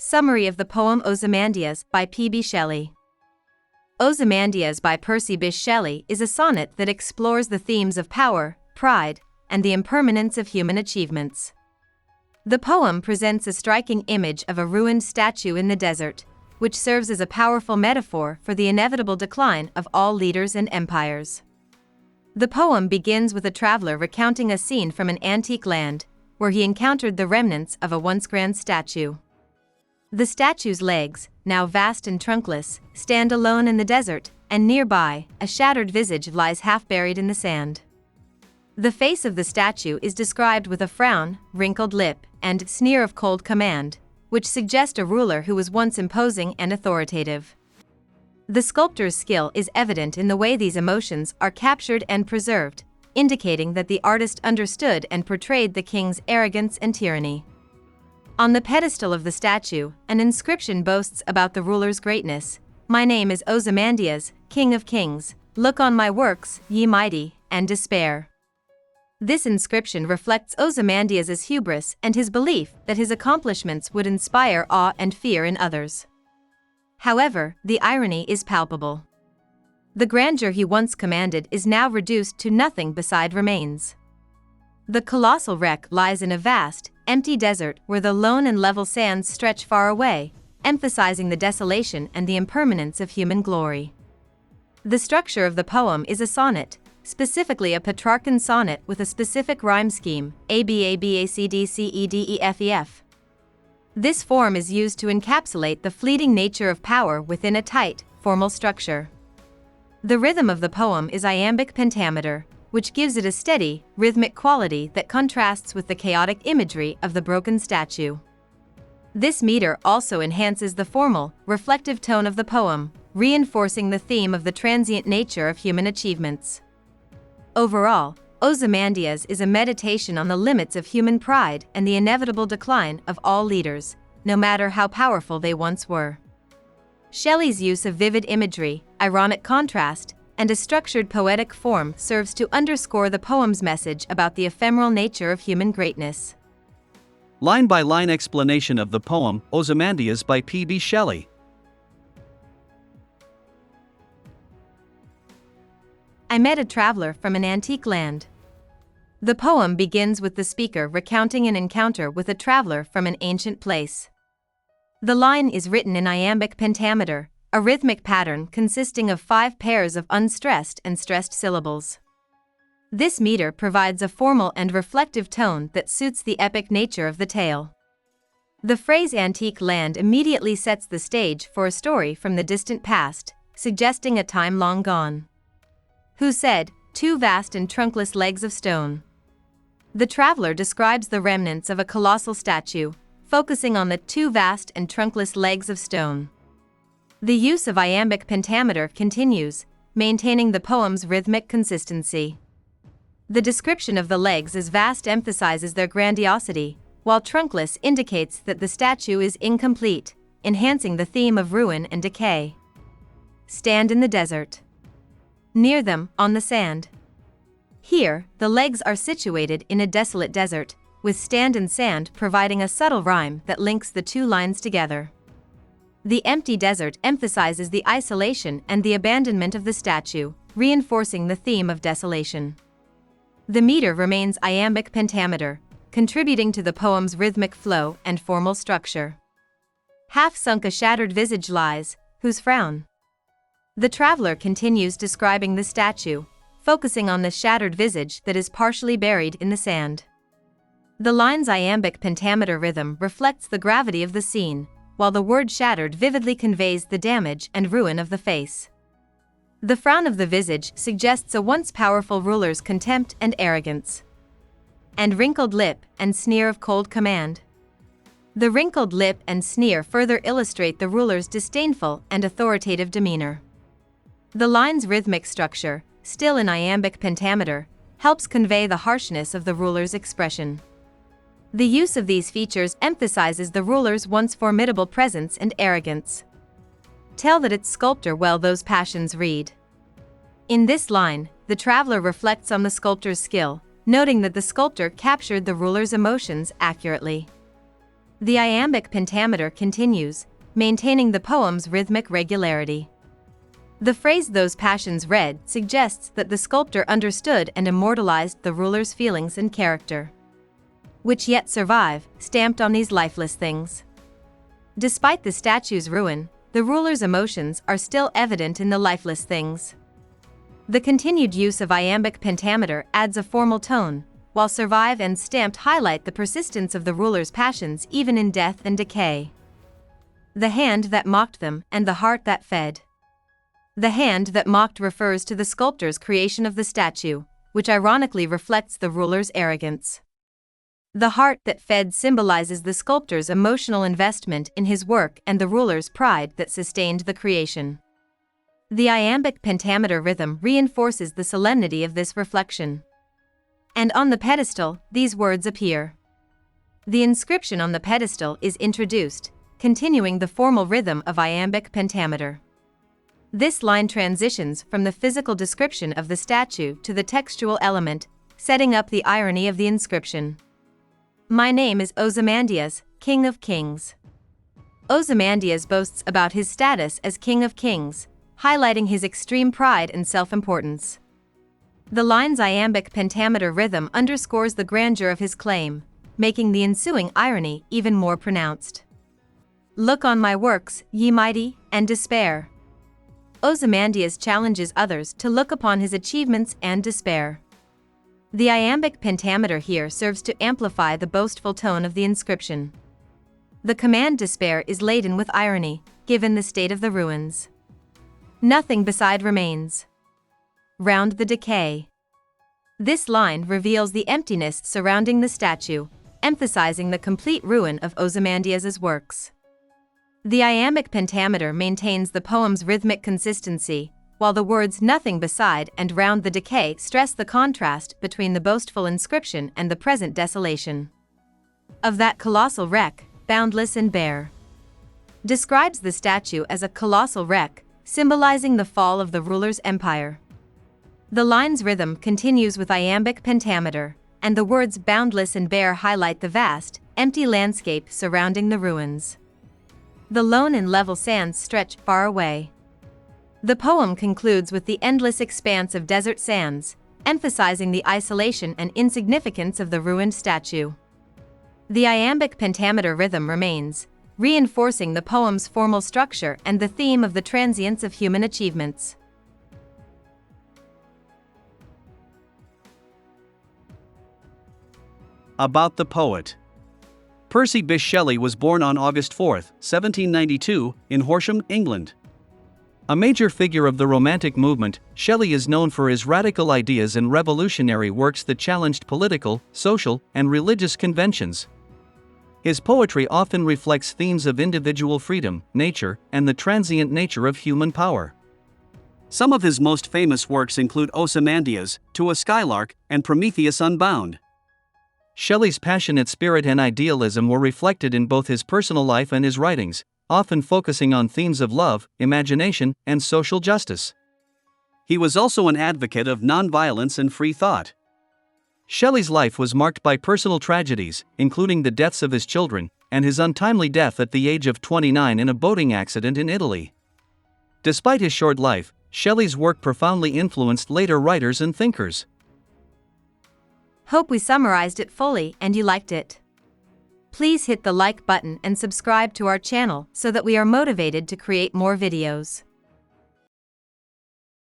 Summary of the poem Ozymandias by P.B. Shelley. Ozymandias by Percy Bysshe Shelley is a sonnet that explores the themes of power, pride, and the impermanence of human achievements. The poem presents a striking image of a ruined statue in the desert, which serves as a powerful metaphor for the inevitable decline of all leaders and empires. The poem begins with a traveler recounting a scene from an antique land, where he encountered the remnants of a once grand statue. The statue's legs, now vast and trunkless, stand alone in the desert, and nearby, a shattered visage lies half buried in the sand. The face of the statue is described with a frown, wrinkled lip, and sneer of cold command, which suggest a ruler who was once imposing and authoritative. The sculptor's skill is evident in the way these emotions are captured and preserved, indicating that the artist understood and portrayed the king's arrogance and tyranny. On the pedestal of the statue, an inscription boasts about the ruler's greatness: "My name is Ozymandias, King of Kings. Look on my works, ye mighty, and despair." This inscription reflects Ozymandias' hubris and his belief that his accomplishments would inspire awe and fear in others. However, the irony is palpable. The grandeur he once commanded is now reduced to nothing beside remains. The colossal wreck lies in a vast, empty desert where the lone and level sands stretch far away, emphasizing the desolation and the impermanence of human glory. The structure of the poem is a sonnet, specifically a Petrarchan sonnet with a specific rhyme scheme, ABABACDCEDEFEF. This form is used to encapsulate the fleeting nature of power within a tight, formal structure. The rhythm of the poem is iambic pentameter, which gives it a steady, rhythmic quality that contrasts with the chaotic imagery of the broken statue. This meter also enhances the formal, reflective tone of the poem, reinforcing the theme of the transient nature of human achievements. Overall, Ozymandias is a meditation on the limits of human pride and the inevitable decline of all leaders, no matter how powerful they once were. Shelley's use of vivid imagery, ironic contrast, and a structured poetic form serves to underscore the poem's message about the ephemeral nature of human greatness. Line-by-line explanation of the poem Ozymandias by P.B. Shelley. I met a traveler from an antique land. The poem begins with the speaker recounting an encounter with a traveler from an ancient place. The line is written in iambic pentameter, a rhythmic pattern consisting of 5 pairs of unstressed and stressed syllables. This meter provides a formal and reflective tone that suits the epic nature of the tale. The phrase antique land immediately sets the stage for a story from the distant past, suggesting a time long gone. Who said, "2 vast and trunkless legs of stone"? The traveler describes the remnants of a colossal statue, focusing on the 2 vast and trunkless legs of stone. The use of iambic pentameter continues, maintaining the poem's rhythmic consistency. The description of the legs as vast emphasizes their grandiosity, while trunkless indicates that the statue is incomplete, enhancing the theme of ruin and decay. Stand in the desert. Near them, on the sand. Here, the legs are situated in a desolate desert, with stand and sand providing a subtle rhyme that links the 2 lines together. The empty desert emphasizes the isolation and the abandonment of the statue, reinforcing the theme of desolation. The meter remains iambic pentameter, contributing to the poem's rhythmic flow and formal structure. Half sunk a shattered visage lies, whose frown? The traveler continues describing the statue, focusing on the shattered visage that is partially buried in the sand. The line's iambic pentameter rhythm reflects the gravity of the scene, while the word shattered vividly conveys the damage and ruin of the face. The frown of the visage suggests a once powerful ruler's contempt and arrogance. And wrinkled lip and sneer of cold command. The wrinkled lip and sneer further illustrate the ruler's disdainful and authoritative demeanor. The line's rhythmic structure, still in iambic pentameter, helps convey the harshness of the ruler's expression. The use of these features emphasizes the ruler's once formidable presence and arrogance. Tell that its sculptor well those passions read. In this line, the traveler reflects on the sculptor's skill, noting that the sculptor captured the ruler's emotions accurately. The iambic pentameter continues, maintaining the poem's rhythmic regularity. The phrase "those passions read" suggests that the sculptor understood and immortalized the ruler's feelings and character, which yet survive, stamped on these lifeless things. Despite the statue's ruin, the ruler's emotions are still evident in the lifeless things. The continued use of iambic pentameter adds a formal tone, while "survive" and "stamped" highlight the persistence of the ruler's passions even in death and decay. The hand that mocked them, and the heart that fed. The hand that mocked refers to the sculptor's creation of the statue, which ironically reflects the ruler's arrogance. The heart that fed symbolizes the sculptor's emotional investment in his work and the ruler's pride that sustained the creation. The iambic pentameter rhythm reinforces the solemnity of this reflection. And on the pedestal, these words appear. The inscription on the pedestal is introduced, continuing the formal rhythm of iambic pentameter. This line transitions from the physical description of the statue to the textual element, setting up the irony of the inscription. My name is Ozymandias, King of Kings. Ozymandias boasts about his status as King of Kings, highlighting his extreme pride and self-importance. The line's iambic pentameter rhythm underscores the grandeur of his claim, making the ensuing irony even more pronounced. Look on my works, ye mighty, and despair. Ozymandias challenges others to look upon his achievements and despair. The iambic pentameter here serves to amplify the boastful tone of the inscription. The command "despair" is laden with irony, given the state of the ruins. Nothing beside remains. Round the decay. This line reveals the emptiness surrounding the statue, emphasizing the complete ruin of Ozymandias's works. The iambic pentameter maintains the poem's rhythmic consistency, while the words "nothing beside" and "round the decay" stress the contrast between the boastful inscription and the present desolation. Of that colossal wreck, boundless and bare. Describes the statue as a colossal wreck, symbolizing the fall of the ruler's empire. The line's rhythm continues with iambic pentameter, and the words "boundless and bare" highlight the vast, empty landscape surrounding the ruins. The lone and level sands stretch far away. The poem concludes with the endless expanse of desert sands, emphasizing the isolation and insignificance of the ruined statue. The iambic pentameter rhythm remains, reinforcing the poem's formal structure and the theme of the transience of human achievements. About the poet. Percy Bysshe Shelley was born on August 4, 1792, in Horsham, England. A major figure of the Romantic movement, Shelley is known for his radical ideas and revolutionary works that challenged political, social, and religious conventions. His poetry often reflects themes of individual freedom, nature, and the transient nature of human power. Some of his most famous works include Ozymandias, To a Skylark, and Prometheus Unbound. Shelley's passionate spirit and idealism were reflected in both his personal life and his writings, often focusing on themes of love, imagination, and social justice. He was also an advocate of nonviolence and free thought. Shelley's life was marked by personal tragedies, including the deaths of his children, and his untimely death at the age of 29 in a boating accident in Italy. Despite his short life, Shelley's work profoundly influenced later writers and thinkers. Hope we summarized it fully and you liked it. Please hit the like button and subscribe to our channel so that we are motivated to create more videos.